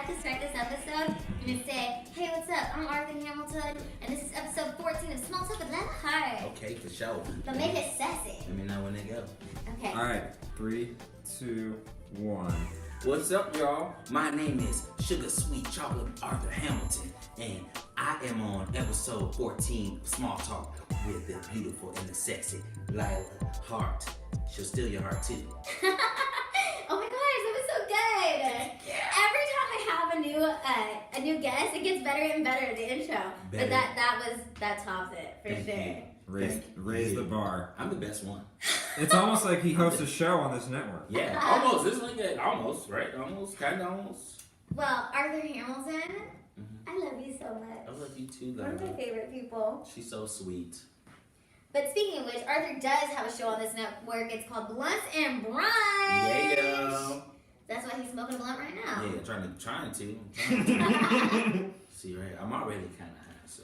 to start this episode, I'm going to say, hey, what's up? I'm Arthur Hamilton, and this is episode 14 of Small Talk with Lila Hart. Okay, for sure. But make it sassy. Let me know when they go. Okay. Alright, 3, 2, 1. What's up, y'all? My name is Sugar Sweet Chocolate Arthur Hamilton, and I am on episode 14 of Small Talk with the beautiful and the sexy Lila Hart. She'll steal your heart, too. Oh my gosh, that was so good. Yeah. Every time I have a new guest, it gets better and better at the intro. Better. But that tops it for Thank sure. you. Raise the bar. I'm the best one. It's almost like he hosts a show on this network. Yeah, almost. It's like that. Almost, right? Almost, kind of almost. Well, Arthur Hamilton, I love you so much. I love you, too, One of my Lila. favorite people. She's so sweet. But speaking of which, Arthur does have a show on this network. It's called Blunts and Brunch. Yeah. That's why he's smoking a blunt right now. Yeah, trying to. See, right? I'm already kind of high, so.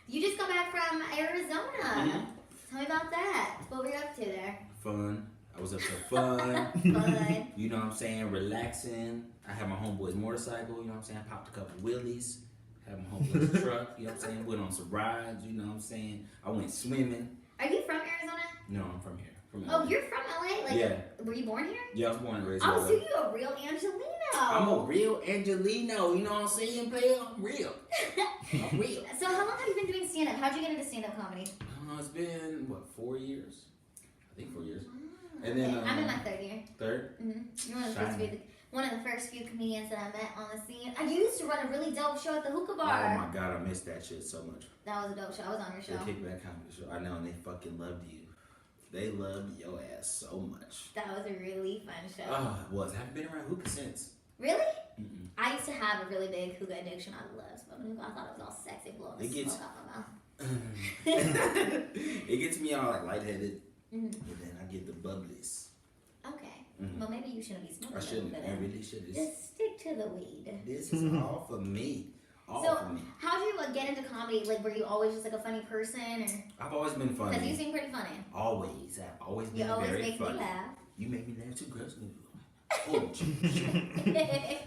You just got back from Arizona. Mhm. Tell me about that. What were you up to there? Fun. I was up to fun. Fun. You know what I'm saying? Relaxing. I had my homeboy's motorcycle. You know what I'm saying? I popped a couple wheelies. Had my homeboy's truck. You know what I'm saying? Went on some rides. You know what I'm saying? I went swimming. Are you from Arizona? No, I'm from here. From Oh, LA. you're from LA? Like, Yeah. Were you born here? Yeah, I was born and raised in Oh, LA. so you a real Angelino. I'm a real Angelino. You know what I'm saying, player? I'm real. I'm real. So how long have you been doing stand-up? How'd you get into stand-up comedy? It's been, what, 4 years? I think 4 years. Oh, And then, okay. I'm in my third year. Third? You're one of the first few comedians that I met on the scene. I used to run a really dope show at the hookah bar. Oh my God, I missed that shit so much. That was a dope show. I was on your show. The Kickback Comedy Show. I know, and they fucking loved you. They loved your ass so much. That was a really fun show. Oh, it was. I haven't been around hookah since. Really? Mm-mm. I used to have a really big hookah addiction. I love smoking hookah. I thought it was all sexy, blowing the It gets- smoke out my mouth. It gets me all like lightheaded, Mhm. and then I get the bubblies. Okay. Mhm. Well, maybe you shouldn't be smoking. I shouldn't. hookah I then. really should. Just stick to the weed. This is all for me. All So, for me. how'd you get into comedy? Like, were you always just like a funny person, or I've always been because you funny. seem pretty funny? Always. I've always You been always very make funny. me laugh. You make me laugh too, girls. Oh,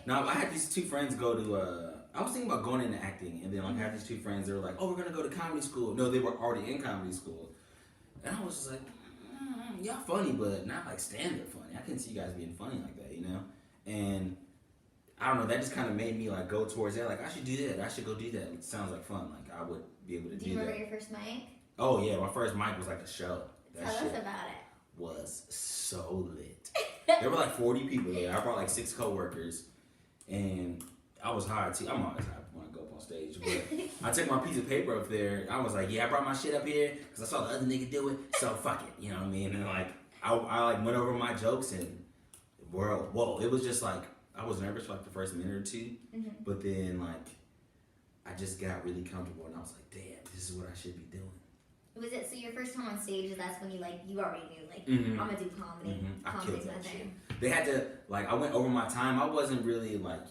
now I had these two friends go to. I was thinking about going into acting, and then like I had these two friends. They were like, "Oh, we're gonna go to comedy school." No, they were already in comedy school, and I was just like, "Y'all funny, but not like stand-up funny. I couldn't see you guys being funny like that, you know." And I don't know. That just kind of made me like go towards that. Like I should do that. I should go do that. It sounds like fun. Like I would be able to Do do you remember that. your first mic? Oh yeah, my first mic was like a show. That Tell shit us about it. was so lit. There were like 40 people there. I brought like 6 coworkers, and I was high too. I'm always high when I go up on stage, but I took my piece of paper up there. I was like, yeah, I brought my shit up here because I saw the other nigga do it, so fuck it, you know what I mean? And like, I like went over my jokes and whoa, it was just like I was nervous for like the first minute or 2, but then like I just got really comfortable, and I was like, damn, this is what I should be doing. Was it so your first time on stage? That's when you already knew Mhm. I'm gonna do comedy. I Comedy's killed my that shit. thing. They had to like I went over my time. I wasn't really like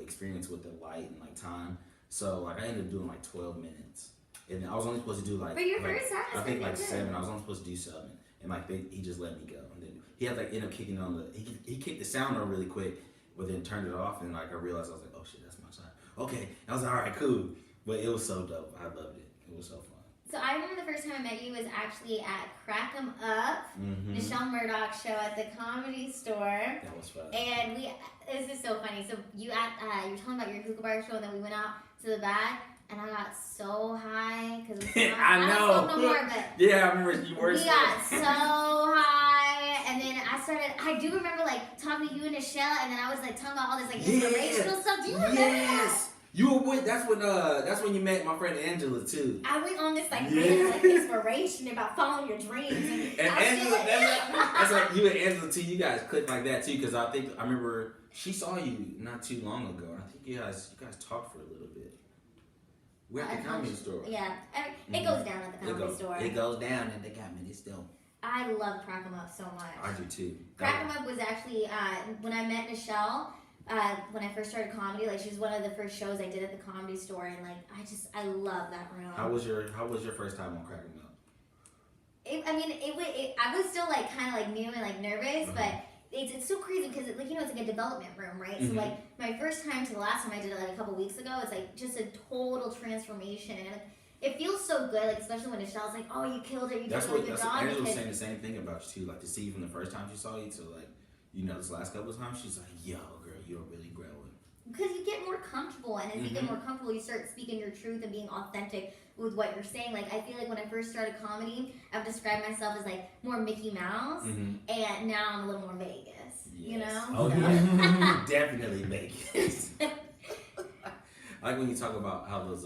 experienced with the light and like time. So like I ended up doing like 12 minutes, and then I was only supposed to do like For your like, first time, I think like that's 7. I was only supposed to do 7, and like he just let me go. And then he had like end up kicking on the he kicked the sound on really quick, but then turned it off, and like I realized I was like, oh shit, that's my time. Okay, I was like, all right, cool. But it was so dope. I loved it. It was so fun. So I remember the first time I met you was actually at Crack 'Em Up, Mm-hmm. Michelle Murdoch's show at the Comedy Store. That was fun. And this is so funny. So you were telling about your hookah bar show, and then we went out to the back, and I got so high because I know. don't smoke no more, but Yeah, I remember you were. we got so high, and then I do remember like talking to you and Michelle, and then I was like talking about all this like inspirational stuff. Do you remember that? You were with. That's when you met my friend Angela too. I went on this like inspiration about following your dreams, And I was Angela, feeling- that's like you and Angela too. You guys clicked like that too, because I remember she saw you not too long ago, and I think you guys talked for a little bit. We're at the comedy store. Yeah, it goes down at the comedy store. It goes down at the comedy store. I love Crack 'Em Up so much. I do too. Crack 'Em Up was actually when I met Michelle. When I first started comedy, like she was one of the first shows I did at the Comedy Store, and like I love that room. How was your first time on Cracking Up? I was still like kind of like new and like nervous, but it's so crazy because it's like a development room, right? So like my first time to the last time I did it like a couple weeks ago, it's like just a total transformation, and it feels so good, like especially when Michelle's like, oh, you killed it, you did a really good job. Angela was saying the same thing about you too, like to see you from the first time she saw you to like, this last couple of times, she's like, yo, girl, you're really growing. Because you get more comfortable, and as you get more comfortable, you start speaking your truth and being authentic with what you're saying. Like, I feel like when I first started comedy, I've described myself as like more Mickey Mouse, and now I'm a little more Vegas. Yes. You know? Oh yeah, definitely Vegas. I like when you talk about how those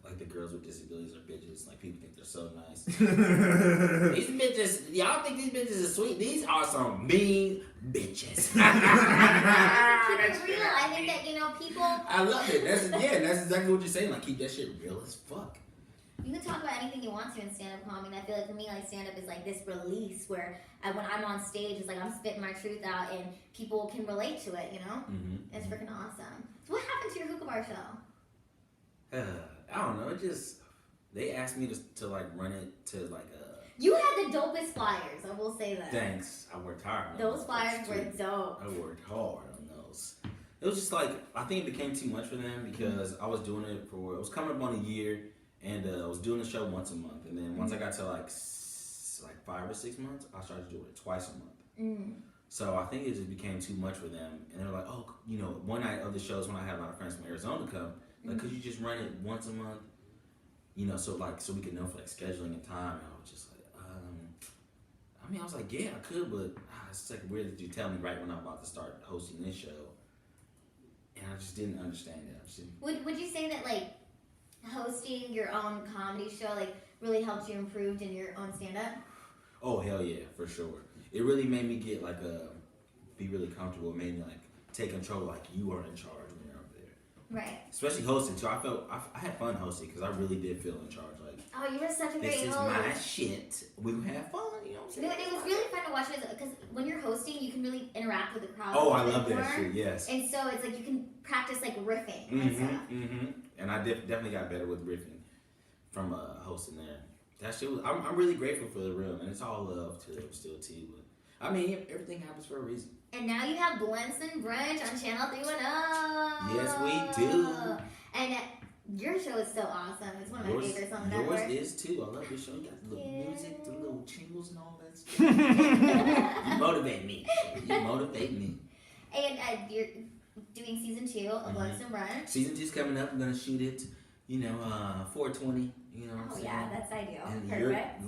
like the girls with disabilities are bitches. Like people think they're so nice. These bitches, y'all think these bitches are sweet? These are some mean bitches. That's real. I think that people. I love it. That's exactly what you're saying. Like keep that shit real as fuck. You can talk about anything you want to in stand-up comedy. And I feel like for me, like stand-up is like this release where when I'm on stage, it's like I'm spitting my truth out and people can relate to it. It's freaking awesome. So what happened to your hookah bar show? I don't know. It just they asked me to like run it to like a. You had the dopest flyers. I will say that. Thanks. I worked hard. Those flyers were dope. I worked hard on those. It was just like I think it became too much for them because I was doing it for it was coming up on a year, and I was doing the show once a month, and then once I got to like 5 or 6 months, I started doing it twice a month. So I think it just became too much for them, and they're like, oh, one night of the shows when I had a lot of friends from Arizona come. Like, could you just run it once a month? So we could know for like scheduling and time. And I was just like, I was like, yeah, I could, but it's like weird that you tell me right when I'm about to start hosting this show, and I just didn't understand it. Would you say that like hosting your own comedy show like really helped you improve in your own stand up? Oh hell yeah, for sure. It really made me get like be really comfortable. It made me like take control. Like you are in charge. Right. Especially hosting too. I had fun hosting because I really did feel in charge. Like, oh, you were such a great host. This is my shit. We can have fun. You know what I'm saying? It was really fun to watch it because when you're hosting, you can really interact with the crowd. Oh, I love that shit. Yes. And so it's like you can practice like riffing and stuff. And I definitely got better with riffing from hosting there. That shit was. I'm really grateful for the room, and it's all love to them still too. But I mean, everything happens for a reason. And now you have Blunts and Brunch on Channel 310. Yes, we do. And your show is so awesome. It's one of my favorites on the network. Yours is too. I love your show. You got the little music, the little jingles, and all that stuff. You motivate me. And you're doing season 2 of Blunts and Brunch. Season 2's coming up. I'm gonna shoot it. 420. You know what I'm saying? Yeah, that's ideal. And perfect.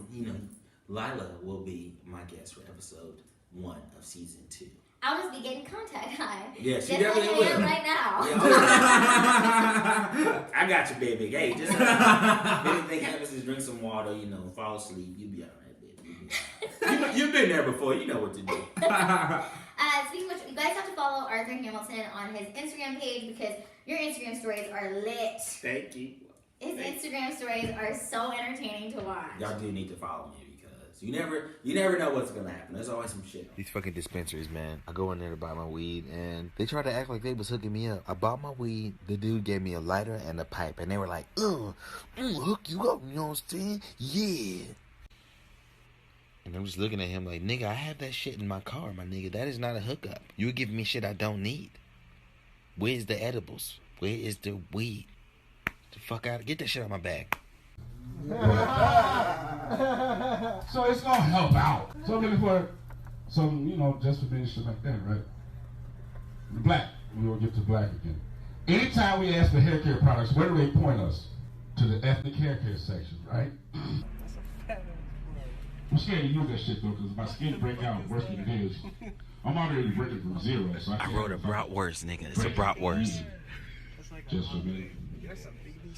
Lila will be my guest for episode 1 of season 2. I'll just be getting contact high. Yeah, she just definitely like will. Right now. Yeah, I got you, baby. Hey, just if anything happens, just drink some water. Fall asleep. You'll be all right, baby. You've been there before. You know what to do. Speaking of which, you guys have to follow Arthur Hamilton on his Instagram page because your Instagram stories are lit. Thank you. His Instagram stories are so entertaining to watch. Y'all do need to follow me. You never know what's gonna happen. There's always some shit. These fucking dispensaries, man. I go in there to buy my weed, and they try to act like they was hooking me up. I bought my weed. The dude gave me a lighter and a pipe, and they were like, hook you up, you know what I'm saying? Yeah. And I'm just looking at him like, nigga, I have that shit in my car, my nigga. That is not a hookup. You're giving me shit I don't need. Where's the edibles? Where is the weed? The fuck out. Get that shit out of my bag. So it's gonna help out. So I'm looking for some, just for being shit like that, right? Black. We're gonna get to black again. Anytime we ask for hair care products, where do they point us? To the ethnic hair care section, right? I'm scared to use that shit though, because my skin break out worse than it is. I'm already breaking from 0, so I wrote a bratwurst, nigga. It's a bratwurst. Just for me.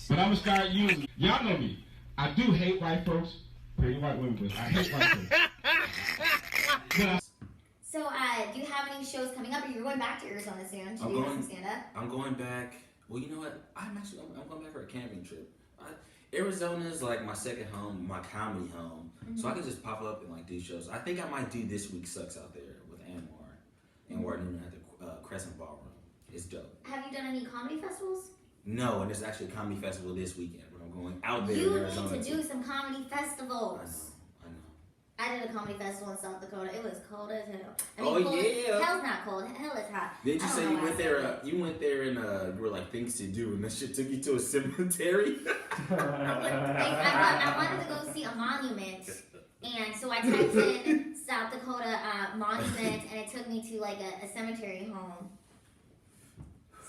But I'm gonna start using. Y'all know me. I do hate white folks. Pretty white women, but I hate white folks. So, do you have any shows coming up? Or you're going back to Arizona soon to do some stand-up? I'm going back. Well, you know what? I'm going back for a camping trip. Arizona is like my second home, my comedy home. So I can just pop up and like do shows. I think I might do This Week Sucks out there with Anwar. Anwar Newman at the Crescent Ballroom. It's dope. Have you done any comedy festivals? No, and there's actually a comedy festival this weekend where I'm going out there you in Arizona. You need to do some comedy festivals. I know. I did a comedy festival in South Dakota. It was cold as hell. I mean, Oh, cold, yeah. Hell's not cold. Hell is hot. Didn't you I don't say know you why went I said there? that. You went there and you were like things to do, and that shit took you to a cemetery. I wanted to go see a monument, and so I typed in South Dakota monument, and it took me to like a cemetery home.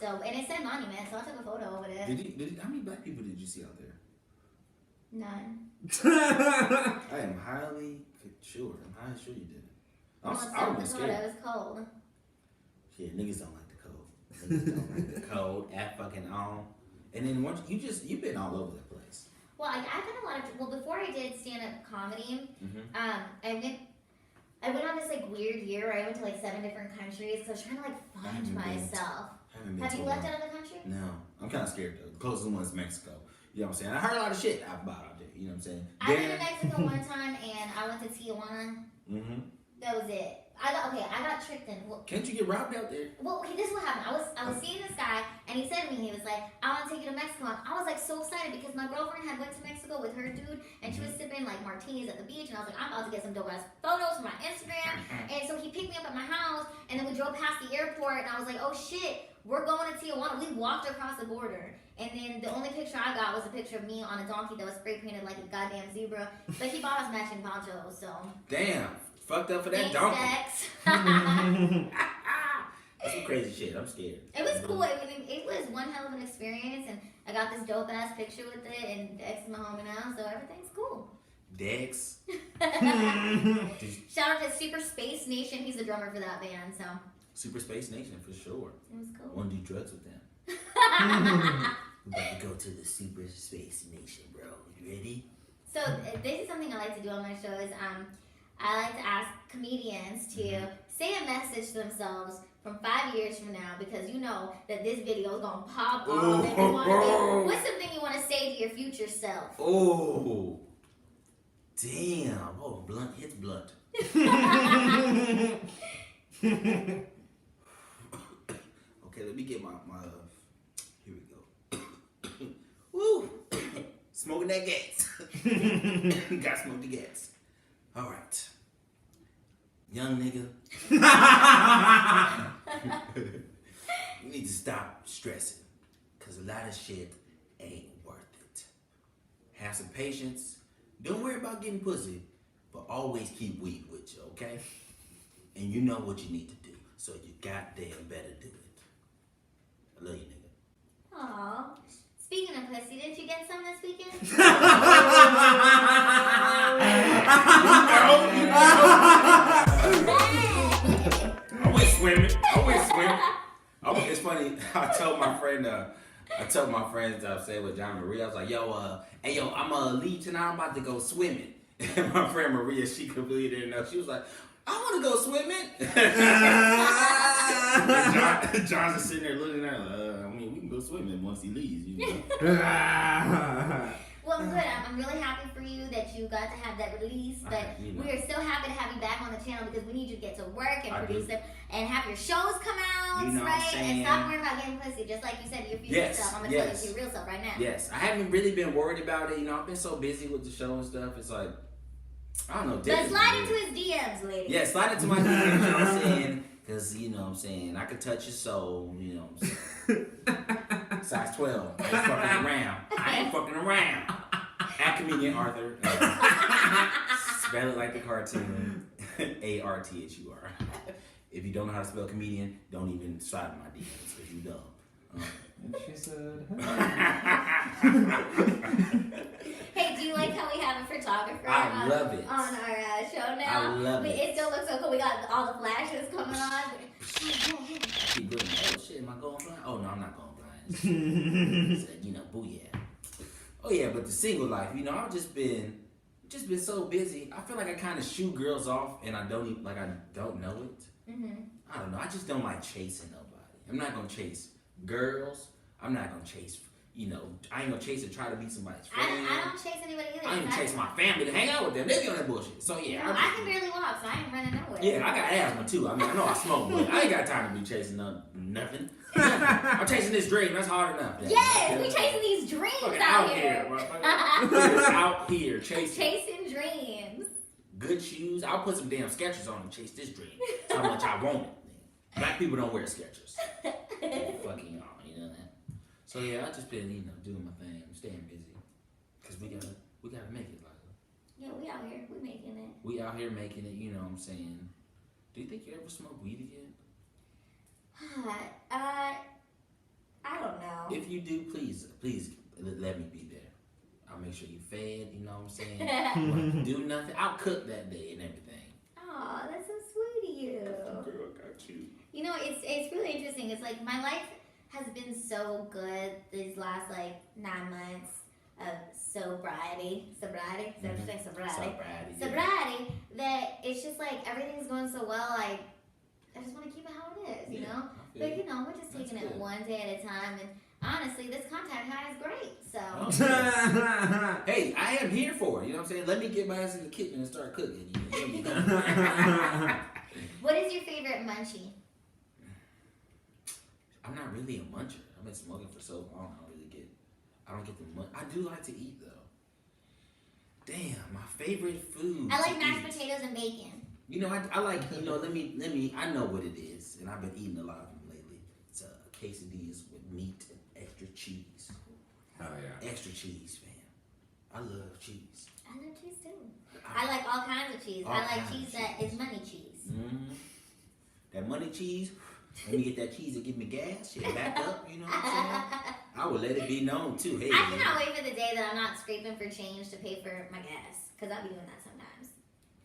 So, and it said monument, so I took a photo with it. How many black people did you see out there? None. I am highly sure. I'm highly sure you didn't. Well, I South was Dakota, scared. it was cold. Yeah, niggas don't like the cold. Niggas don't like the cold at fucking all. And then once you've been all over the place. Well, I've done a lot of. Well, before I did stand-up comedy, I went on this like weird year where I went to like 7 different countries because I was trying to like find myself. Have you left out of the country? No, I'm kind of scared though. The closest one is Mexico. You know what I'm saying? I heard a lot of shit about out there. You know what I'm saying? I went to Mexico one time and I went to Tijuana. Mm-hmm. That was it. I got tricked in. Well, Can't you get robbed out there? well, okay, this is what happened. I was seeing this guy, and he said to me, he was like, "I want to take you to Mexico." And I was like so excited because my girlfriend had went to Mexico with her dude, and she was sipping like martinis at the beach, and I was like, "I'm about to get some dope ass photos for my Instagram." And so he picked me up at my house, and then we drove past the airport, and I was like, "Oh shit, we're going to Tijuana." We walked across the border, and then the only picture I got was a picture of me on a donkey that was spray painted like a goddamn zebra. But he bought us matching ponchos, so. Damn. Fucked up for that Thanks, donkey. Dex. That's some crazy shit. I'm scared. It was cool. It was one hell of an experience, and I got this dope ass picture with it, and Dex is my homie now, so everything's cool. Dex. Shout out to Super Space Nation. He's the drummer for that band, so Super Space Nation for sure. it was cool. Want to do drugs with them? We about to go to the Super Space Nation, bro. You ready? So this is something I like to do on my show is I like to ask comedians to say a message to themselves from 5 years from now because you know that this video is gonna pop off. And you wanna what's something you want to say to your future self? Oh, damn. Oh, blunt hits blunt. Okay, let me get my here we go. Woo! Smoking that gas. Got smoke the gas. All right. Young nigga. You need to stop stressing. Because a lot of shit ain't worth it. Have some patience. Don't worry about getting pussy. But always keep weed with you, okay? And you know what you need to do. So you goddamn better do it. I love you, nigga. Aww. Speaking of pussy, didn't you get some this weekend? I went swimming. It's funny. I told my friends that I was saying with John Marie, I was like, hey, I'm gonna leave tonight. I'm about to go swimming. And my friend Maria, she completely didn't know. She was like, I want to go swimming. And John's just sitting there looking at her. We can go swimming once he leaves. You know? Well, good. I'm really happy for you that you got to have that release. But we are so happy to have you back on the channel because we need you to get to work and produce them and have your shows come out, right? And stop worrying about getting pussy. Just like you said, your future self. I'm going to tell you to your real self right now. Yes. I haven't really been worried about it. I've been so busy with the show and stuff. It's like, I don't know. But slide into his DMs, ladies. Yeah, slide into my DMs, you know what I'm saying? Because, you know what I'm saying, I could touch your soul, you know what I'm saying? Size 12. I ain't fucking around. At comedian Arthur. Spell it like the cartoon. ARTHUR. If you don't know how to spell comedian, don't even slide in my DMs because you dumb. She said, Hey, do you like how we have a photographer I love it. on our show now? I love it. It still looks so cool. We got all the flashes coming on. Keep looking. Oh shit, am I going blind? Oh no, I'm not going blind. Said, booyah. Oh yeah, but the single life, I've just been so busy. I feel like I kind of shoo girls off, and I don't even, I don't know it. I don't know. I just don't like chasing nobody. I'm not gonna chase girls. I'm not gonna chase. I ain't gonna chase and try to be somebody's friend. I don't chase anybody either. I ain't gonna chase my family to hang out with them. They be on that bullshit. So yeah, I can barely walk, so I ain't running nowhere. Yeah, I got asthma too. I know I smoke, but I ain't got time to be chasing nothing. I'm chasing this dream. That's hard enough. Yes, we chasing these dreams out here. Out here chasing dreams. good shoes. I'll put some damn Skechers on and chase this dream. That's how much I want it. Nigga. Black people don't wear Skechers. Fucking y'all, you know that. So yeah, I just been doing my thing, staying busy, cause we gotta make it, Lila. Yeah, we out here. We making it. We out here making it. You know what I'm saying? Do you think you ever smoke weed again? I don't know. If you do, please let me be there. I'll make sure you fed. You know what I'm saying? Won't do nothing. I'll cook that day and everything. Oh, that's so sweet of you. Girl, I got you. You know, it's really interesting. It's like my life has been so good these last like 9 months of sobriety. Is that what you're saying? Sobriety. That it's just like everything's going so well. Like I just want to keep it how it is, you know. But you know, we're just taking it one day at a time. And honestly, this contact high is great. So hey, I am here for it. You know what I'm saying? Let me get my ass in the kitchen and start cooking. You know? What is your favorite munchie? I'm not really a muncher. I've been smoking for so long. I don't get the munch. I do like to eat though. Damn, my favorite food. I like mashed potatoes and bacon. You know, I like, let me, I know what it is, and I've been eating a lot of them lately. It's quesadillas with meat and extra cheese. Hell yeah. Extra cheese, fam. I love cheese. I love cheese too. I like all kinds of cheese. I like cheese that is money cheese. Mm-hmm. That money cheese, let me get that cheese and give me gas. Yeah, back up, you know what I'm saying? I would let it be known too. Hey, I cannot wait for the day that I'm not scraping for change to pay for my gas. Because I'll be doing that sometimes.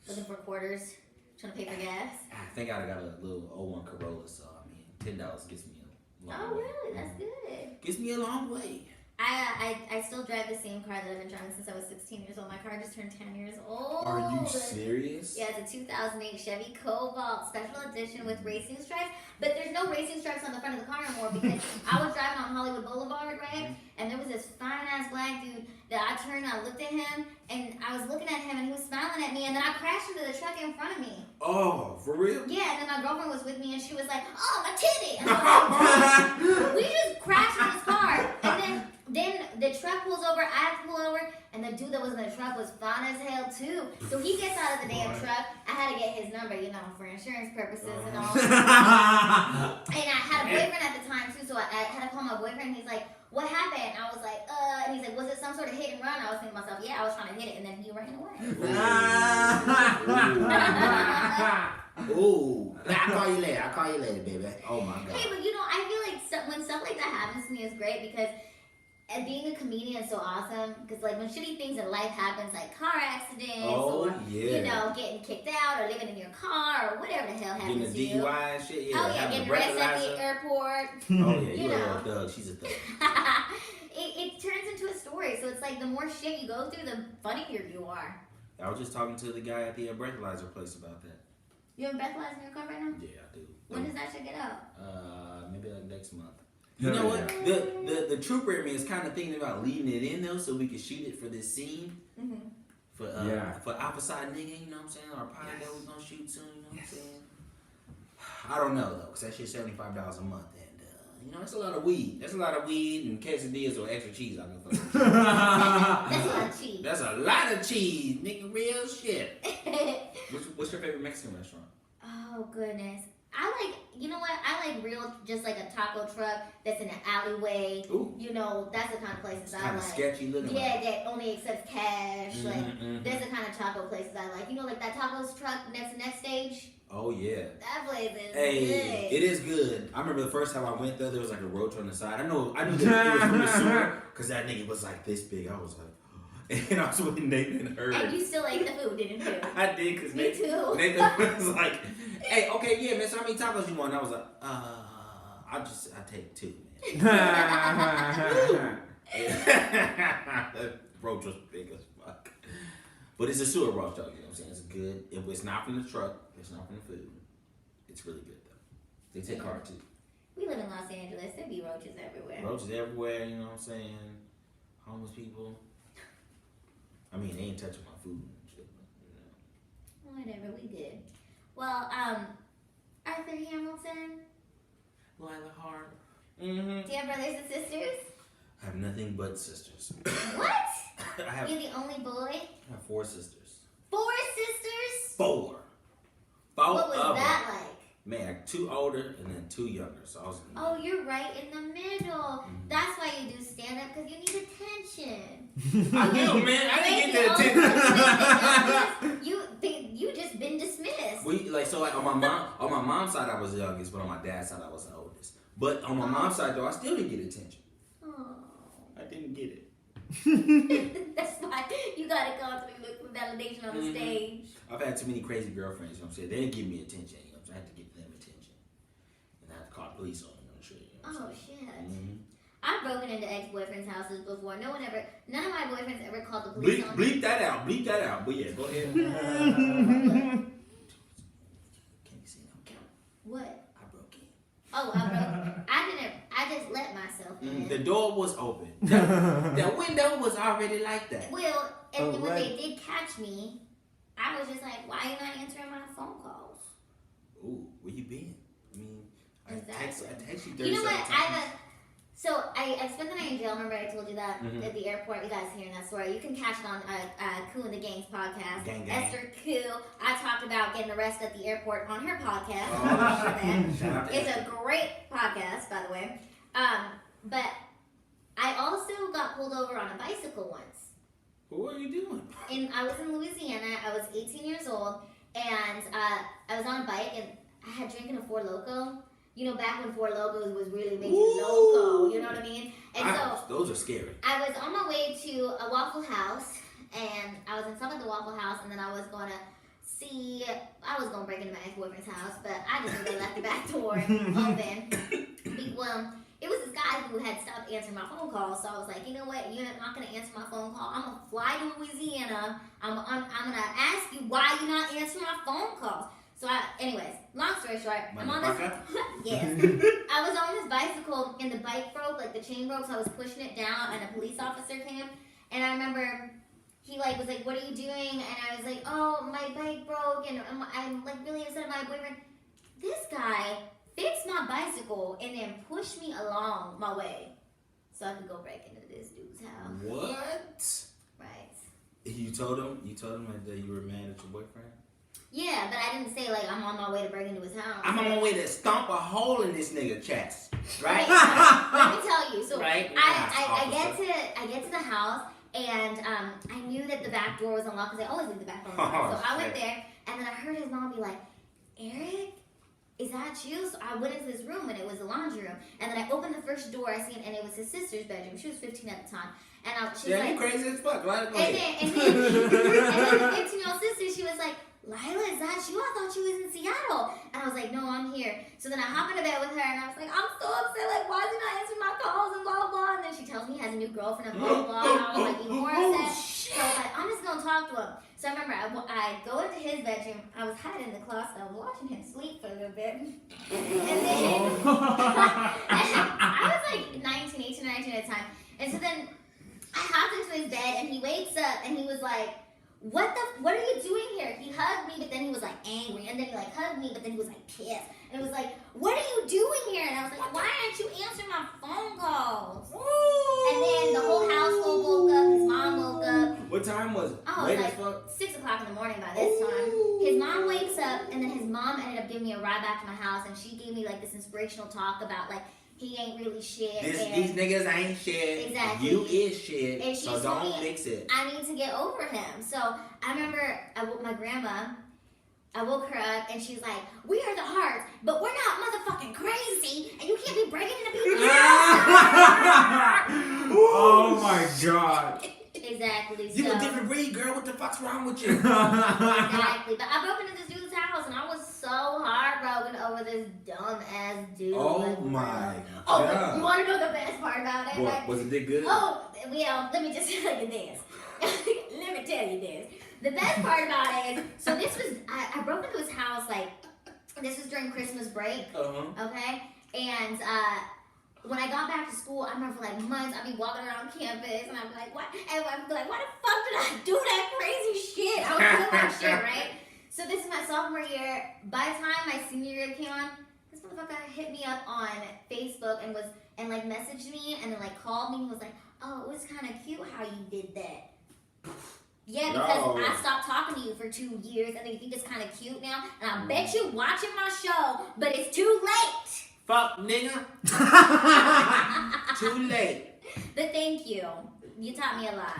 Looking for quarters, trying to pay for gas. I think I got a little 01 Corolla, so I mean, $10 gets me a long way. Oh, really? That's good. Gets me a long way. I still drive the same car that I've been driving since I was 16 years old. My car just turned 10 years old. Are you serious? Yeah, it's a 2008 Chevy Cobalt Special Edition with racing stripes. But there's no racing stripes on the front of the car anymore because I was driving on Hollywood Boulevard, right? And there was this fine-ass black dude that I turned and I looked at him, and I was looking at him, and he was smiling at me, and then I crashed into the truck in front of me. Oh, for real? Yeah, and then my girlfriend was with me, and she was like, "Oh, my titty!" And I was like, we just crashed into this car, and then the truck pulls over, I have to pull over, and the dude that was in the truck was fine as hell too. So he gets out of the damn truck. I had to get his number, for insurance purposes and all. And I had a boyfriend at the time too, so I had to call my boyfriend. He's like, "What happened?" I was like, and he's like, "Was it some sort of hit and run?" I was thinking to myself, "Yeah, I was trying to hit it," and then he ran away. Ooh. I'll call you later, baby. Oh my God. Hey, but I feel like when stuff like that happens to me, it's great because being a comedian is so awesome. Because when shitty things in life happens, like car accidents, or getting kicked out, or living in your car, or whatever the hell happens to you. Getting a DUI and shit. Yeah, oh yeah, getting arrested at the airport. Oh yeah, you're a thug. She's a thug. it turns into a story. So it's like the more shit you go through, the funnier you are. I was just talking to the guy at the breathalyzer place about that. You have breathalyzer in your car right now? Yeah, I do. When does that shit get out? Maybe next month. You know what? The trooper in me is kind of thinking about leaving it in though, so we can shoot it for this scene. Mm-hmm. For opposite nigga, you know what I'm saying? Our pilot that we're gonna shoot soon, you know what I'm saying? I don't know though, cause that shit's $75 a month, and that's a lot of weed. That's a lot of weed and quesadillas or extra cheese. I can fuck. That's a lot of cheese. That's a lot of cheese, nigga. Real shit. What's your favorite Mexican restaurant? Oh goodness. I like real, just like a taco truck that's in an alleyway. Ooh. That's the kind of places I like. Kind of sketchy looking. Yeah, that only accepts cash. That's the kind of taco places I like. Like that tacos truck next stage. Oh yeah. That place is good. It is good. I remember the first time I went there was like a roach on the side. I knew that it was from the sewer because that nigga was like this big. I was like, and I was with Nathan and her. And you still ate the food, didn't you? I did, because Nathan was like, "Hey, okay, yeah, man, so how many tacos you want?" And I was like, I take 2, man. That roach was big as fuck. But it's a sewer roach, though, you know what I'm saying? It's good. It's not from the truck. It's not from the food. It's really good, though. They take hard, too. We live in Los Angeles. There be roaches everywhere. Roaches everywhere, you know what I'm saying? Homeless people. I mean, they ain't touching my food and shit, but, Whatever, we good. Well, Arthur Hamilton. Lila Hart. Mm-hmm. Do you have brothers and sisters? I have nothing but sisters. What? You're the only boy? I have 4 sisters. 4 sisters? 2 older and then 2 younger. So I was. Oh, you're right in the middle. That's why you do stand up, because you need attention. I do, man. I didn't get the attention. You just been dismissed. On my mom's side I was the youngest, but on my dad's side I was the oldest. But on my mom's side though, I still didn't get attention. Oh. I didn't get it. That's why you gotta constantly look for validation on the stage. I've had too many crazy girlfriends, you know what I'm saying? They didn't give me attention, you know what I'm saying? I had to give them attention. And I had to call the police on them, you know what I'm saying? Shit. I've broken into ex-boyfriends' houses before. None of my boyfriends ever called the police on me. Bleep that out. But yeah, go ahead. Can you see them count? What? I broke in. Oh, I broke. I just let myself in. The door was open. The window was already like that. Well, and then when they did catch me, I was just like, why are you not answering my phone calls? Ooh, where you been? I mean, I text you 37 You know what? times. I spent the night in jail. Remember I told you that at the airport. You guys hearing that story? You can catch it on Koo and the Gang's podcast. Gang. Esther Koo. I talked about getting arrested at the airport on her podcast. Oh, it's a great podcast, by the way. But I also got pulled over on a bicycle once. What were you doing? I was in Louisiana. I was 18 years old, and I was on a bike, and I had drinking a Four Loko. You know, back when Four Locos was really making loco, you know what I mean? And those are scary. I was on my way to a Waffle House, and I was in some at the Waffle House, and then I was going to break into my ex-boyfriend's house, but I just knew they left the back door open. Well, it was this guy who had stopped answering my phone calls, so I was like, you know what, you're not going to answer my phone call. I'm going to fly to Louisiana. I'm going to ask you why you're not answering my phone calls. So anyways, long story short, I'm on this. Yes, I was on this bicycle and the bike broke, like the chain broke, so I was pushing it down, and a police officer came, and I remember he was like, "What are you doing?" And I was like, "Oh, my bike broke, and I'm like really upset at my boyfriend." This guy fixed my bicycle and then pushed me along my way, so I could go break into this dude's house. What? Right. You told him that you were mad at your boyfriend? Yeah, but I didn't say like I'm on my way to break into his house. I'm on my way to stomp a hole in this nigga chest, right? Let me tell you. So right? I get to the house, and I knew that the back door was unlocked because I always leave the back door unlocked. So I went there, and then I heard his mom be like, "Eric, is that you?" So I went into this room, and it was the laundry room. And then I opened the first door I seen, and it was his sister's bedroom. She was 15 at the time. And she was like, you crazy as fuck. Right? And then the 15-year-old sister, she was like, "Lila, is that you? I thought you was in Seattle." And I was like, "No, I'm here." So then I hop into bed with her, and I was like, "I'm so upset. Like, why is he not answering my calls and blah, blah, blah." And then she tells me he has a new girlfriend and blah, blah, blah. And I was like, even more upset. So I was like, I'm just going to talk to him. So I remember I go into his bedroom. I was hiding in the closet. I was watching him sleep for a little bit. And then I was like 18 or 19 at the time. And so then I hopped into his bed, and he wakes up, and he was like, what are you doing here? He hugged me, but then he was like angry, and then he like hugged me, but then he was like pissed, and it was like, what are you doing here? And I was like, why aren't you answering my phone calls? And then the whole household woke up, his mom woke up. What time was it? Oh, it was like 6 o'clock in the morning by this time. His mom wakes up, and then his mom ended up giving me a ride back to my house, and she gave me like this inspirational talk about like, he ain't really shit. These niggas ain't shit. Exactly. You is shit. And she so told don't me mix it. I need to get over him. So I remember I woke my grandma. I woke her up, and she's like, "We are the Harts, but we're not motherfucking crazy, and you can't be breaking into people's house." Oh my god. Exactly. You a different breed, girl. What the fuck's wrong with you? Exactly. But I broke into this dude's house, and I was so heartbroken over this dumb ass dude. Oh my god. Oh, you want to know the best part about it? What? Was it good? Oh, well, let me just tell you this. Let me tell you this. The best part about it is, so this was, I broke into his house, like, this was during Christmas break, okay? And when I got back to school, I remember for like months, I'd be walking around campus, and I'd be like, what? And I'd be like, why the fuck did I do that crazy shit? I was doing that shit, right? So this is my sophomore year. By the time my senior year came on, this motherfucker hit me up on Facebook and like messaged me and then like called me and was like, "Oh, it was kind of cute how you did that." Yeah, because I stopped talking to you for 2 years, and then you think it's kind of cute now, and I bet you watching my show, but it's too late. Fuck, nigga. Too late. But thank you. You taught me a lot.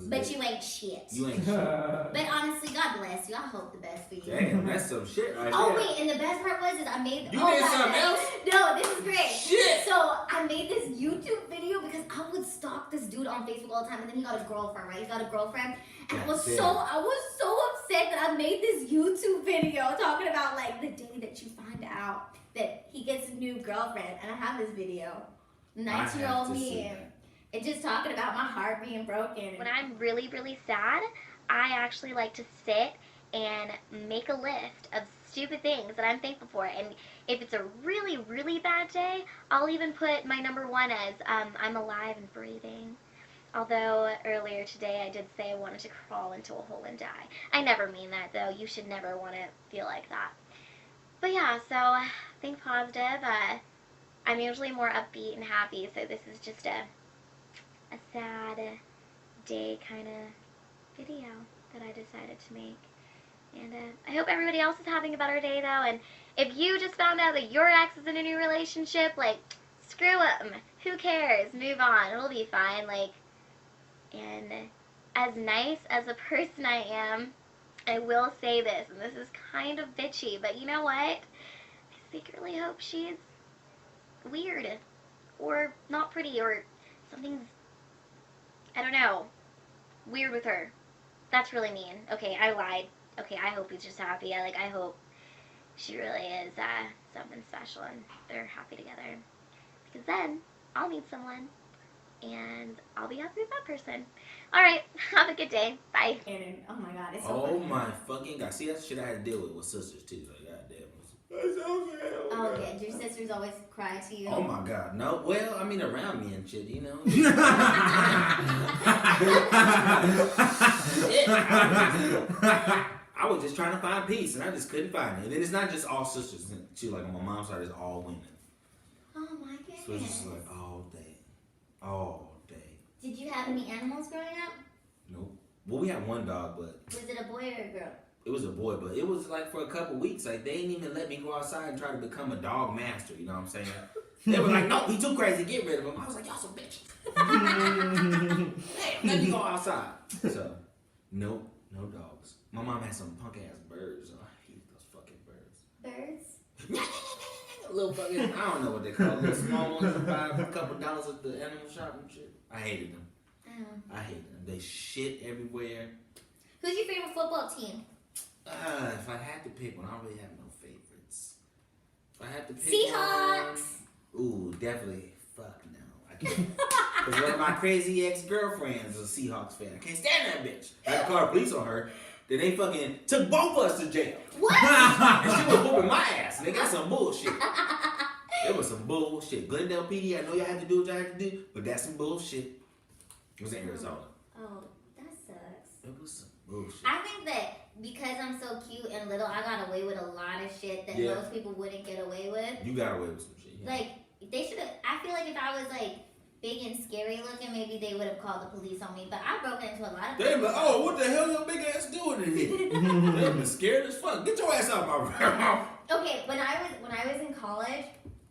But you ain't shit. You ain't shit. But honestly, God bless you. I hope the best for you. Damn, that's some shit right Oh, there. wait, and the best part was I made... You did something else? No, this is great. Shit. So, I made this YouTube video because I would stalk this dude on Facebook all the time, and then he got a girlfriend, right? He got a girlfriend. And I was so upset that I made this YouTube video talking about, like, the day that you find out that he gets a new girlfriend. And I have this video. 19-year-old me. It's just talking about my heart being broken. When I'm really, really sad, I actually like to sit and make a list of stupid things that I'm thankful for. And if it's a really, really bad day, I'll even put my number one as I'm alive and breathing. Although earlier today I did say I wanted to crawl into a hole and die. I never mean that, though. You should never want to feel like that. But yeah, so think positive. I'm usually more upbeat and happy, so this is just a sad day kind of video that I decided to make. And I hope everybody else is having a better day, though. And if you just found out that your ex is in a new relationship, like, screw them. Who cares? Move on. It'll be fine. Like, and as nice as a person I am, I will say this, and this is kind of bitchy, but you know what? I secretly hope she's weird, or not pretty, or something's, I don't know, weird with her. That's really mean. Okay, I lied. Okay, I hope he's just happy. I hope she really is something special and they're happy together. Because then I'll meet someone and I'll be happy with that person. Alright, have a good day. Bye. And, oh my God, it's so Oh funny. my fucking God. See, that's shit I had to deal with sisters too. Like, goddamn. Oh, yeah. Do your sisters always cry to you? Oh my God, no. Well, I mean, around me and shit, you know. I was just trying to find peace, and I just couldn't find it. And then it's not just all sisters too. Like on my mom's side, it's all women. Oh my goodness. So it's just like all day, all day. Did you have any animals growing up? Nope. Well, we had one dog, but Was it a boy or a girl? it was a boy. But it was like for a couple weeks, like they didn't even let me go outside and try to become a dog master. You know what I'm saying? They were like, "No, he too crazy. Get rid of him." I was like, "Y'all some bitches." Damn, let me go outside. So, nope, no dogs. My mom had some punk ass birds. Oh, I hate those fucking birds. Birds? Little fucking, I don't know what they call it. Little small ones that buy a couple dollars at the animal shop and shit. I hated them. Oh. I hated them. They shit everywhere. Who's your favorite football team? If I had to pick one, I don't really have no favorites. If I had to pick Seahawks! one, ooh, definitely. Fuck no. I can't. Because one of my crazy ex-girlfriends is a Seahawks fan. I can't stand that bitch. I had to call the police on her. Then they fucking took both of us to jail. What? And she was whooping my ass. And they got some bullshit. It was some bullshit. Glendale PD, I know y'all have to do what y'all have to do, but that's some bullshit. It was in Arizona. Oh, that sucks. It was some bullshit. I think that because I'm so cute and little, I got away with a lot of shit that Yeah. most people wouldn't get away with. You got away with some shit. Yeah. Like, they should have, I feel like if I was like big and scary looking, maybe they would have called the police on me. But I broke into a lot of They be like, oh, what the hell your big ass doing in here? They been scared as fuck. Get your ass out of my room. Okay, when I was in college,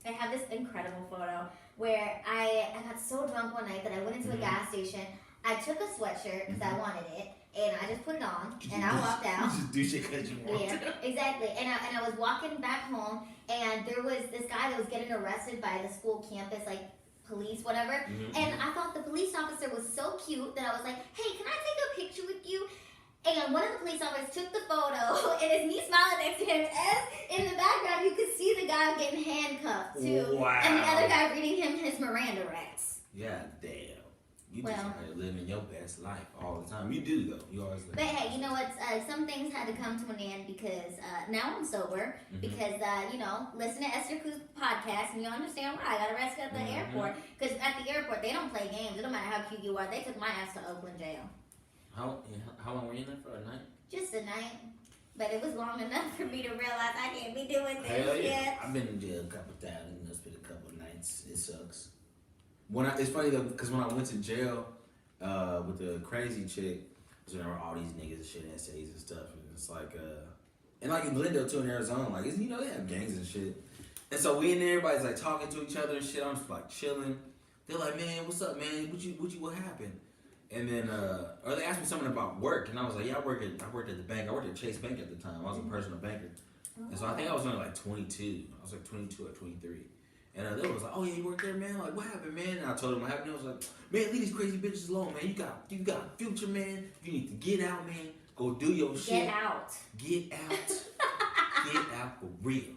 I have this incredible photo where I got so drunk one night that I went into a gas station. I took a sweatshirt because I wanted it, and I just put it on, and I walked out. You just do shit because you want Yeah, to. exactly. And I was walking back home, and there was this guy that was getting arrested by the school campus, like police, whatever. And I thought the police officer was so cute that I was like, hey, can I take a picture with you? And one of the police officers took the photo, and it's me smiling next to him. As in the background, you could see the guy getting handcuffed too, Wow. and the other guy reading him his Miranda rights. Yeah, damn. You just Well. out here living your best life all the time. You do though. You always live. But hey, you know what? Some things had to come to an end because now I'm sober. Because you know, listen to Esther Koo's podcast, and you understand why I got arrested at the airport. Because at the airport, they don't play games. It don't matter how cute you are. They took my ass to Oakland jail. How long were you in there for? A night? Just a night. But it was long enough for me to realize I can't be doing this Hell shit. yeah. I've been in jail a couple times. And it's been a couple nights. It sucks. It's funny though, because when I went to jail with the crazy chick, So there were all these niggas and shit, essays and stuff, and it's like, and like in Glendale too, in Arizona, like it's, you know, they have gangs and shit. And so we in there, everybody's like talking to each other and shit. I'm just like chilling. They're like, man, what's up, man? What happened? And then, or they asked me something about work, and I was like, yeah, I worked at the bank. I worked at Chase Bank at the time. I was a personal banker. And so I think I was only like 22. I was like 22 or 23. And they was like, oh yeah, you work there, man? Like, what happened, man? And I told them what happened. I was like, man, leave these crazy bitches alone, man. You got a future, man. You need to get out, man. Go do your shit. Get out. Get out for real.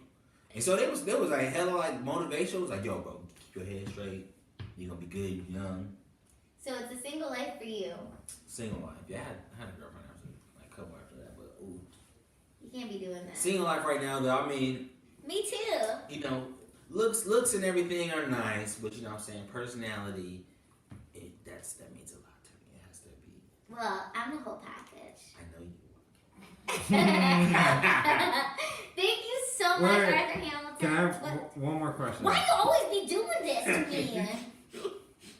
And so there was like hella like motivation. It was like, yo, bro, keep your head straight. You gonna be good. You young. So it's a single life for you. Single life. Yeah, I had a girlfriend after like a couple after that, but ooh. You can't be doing that. Single life right now, though. I mean. Me too. You know, looks and everything are nice, but you know what I'm saying, personality, that means a lot to me. It has to be. Well, I'm the whole package. I know you. Thank you so much, Wait, Arthur Hamilton. Can I have What? one more question? Why you always be doing this to me?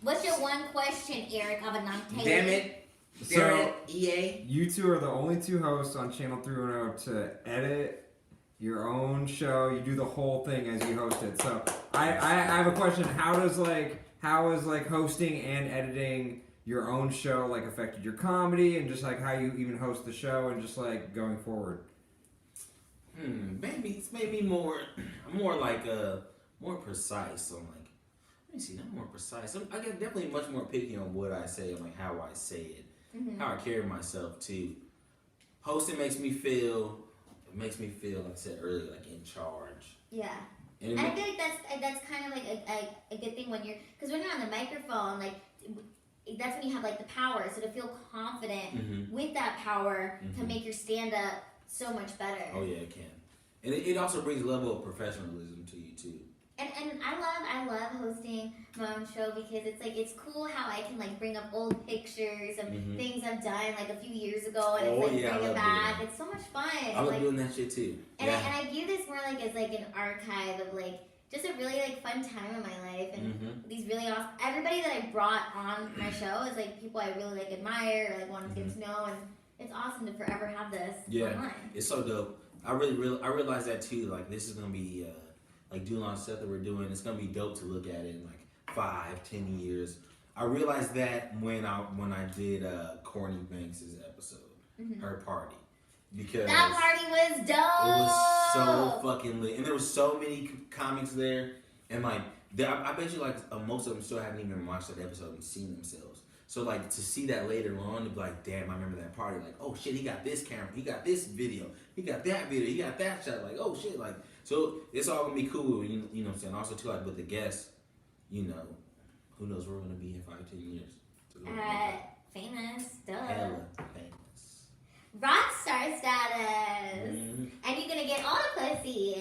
What's your one question, Eric of a non-tailor? Damn it. So, EA. you two are the only two hosts on Channel 310 to edit your own show. You do the whole thing as you host it. So I have a question. How is like hosting and editing your own show like affected your comedy, and just like how you even host the show, and just like going forward? Maybe it's maybe more like more precise. So I'm like, let me see, not more precise. I get definitely much more picky on what I say and like how I say it, how I carry myself too. Hosting makes me feel, like I said earlier, like in charge. Yeah. And I feel like that's kind of like a good thing when you're on the microphone, like that's when you have like the power. So to feel confident with that power to make your stand up so much better. Oh yeah, it can, and it also brings a level of professionalism to you too. And I love hosting my own show because it's cool how I can like bring up old pictures of things I've done like a few years ago and bring it back. It's so much fun. I love doing that shit too. And I view this more like as like an archive of like just a really like fun time in my life, and these really awesome. Everybody that I brought on my show is like people I really like admire or like want to get to know, and it's awesome to forever have this online. It's so dope. I realize that too. Like this is gonna be like doing all the stuff that we're doing. It's gonna be dope to look at it in like 5-10 years. I realized that when I did Courtney Banks' episode, her party, because that party was dope. It was so fucking lit, and there was so many comics there, and like I bet you like most of them still haven't even watched that episode and seen themselves. So like to see that later on, to be like, damn, I remember that party. Like, oh shit, he got this camera, he got this video, he got that video, he got that shot. Like, oh shit, like so it's all gonna be cool. You know what I'm saying? Also too, like with the guests, you know, who knows where we're gonna be in 5-10 years. So Famous, duh. hella famous. Rockstar status. And you're gonna get all the pussy.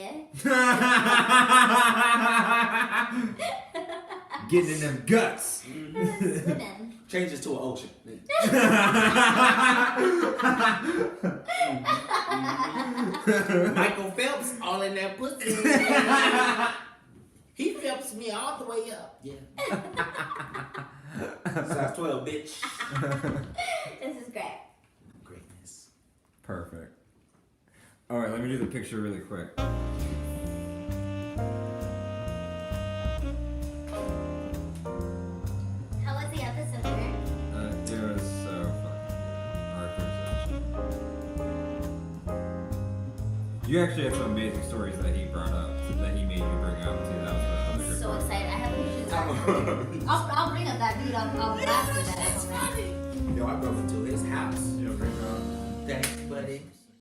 Getting in them guts. Swimming. Changes to an ocean. Michael Phelps all in that pussy. He Phelps me all the way up. Yeah. Size 12, bitch. This is great. Greatness. Perfect. All right, let me do the picture really quick. How was the episode, Eric? It was so fucking good. You actually had some amazing stories that he brought up, that he made you bring up too. That was the I'm other so part. excited. I have a I'll bring up that dude. I'll blast it. Yo, I broke into his house. You know, bring it up. Thanks, buddy.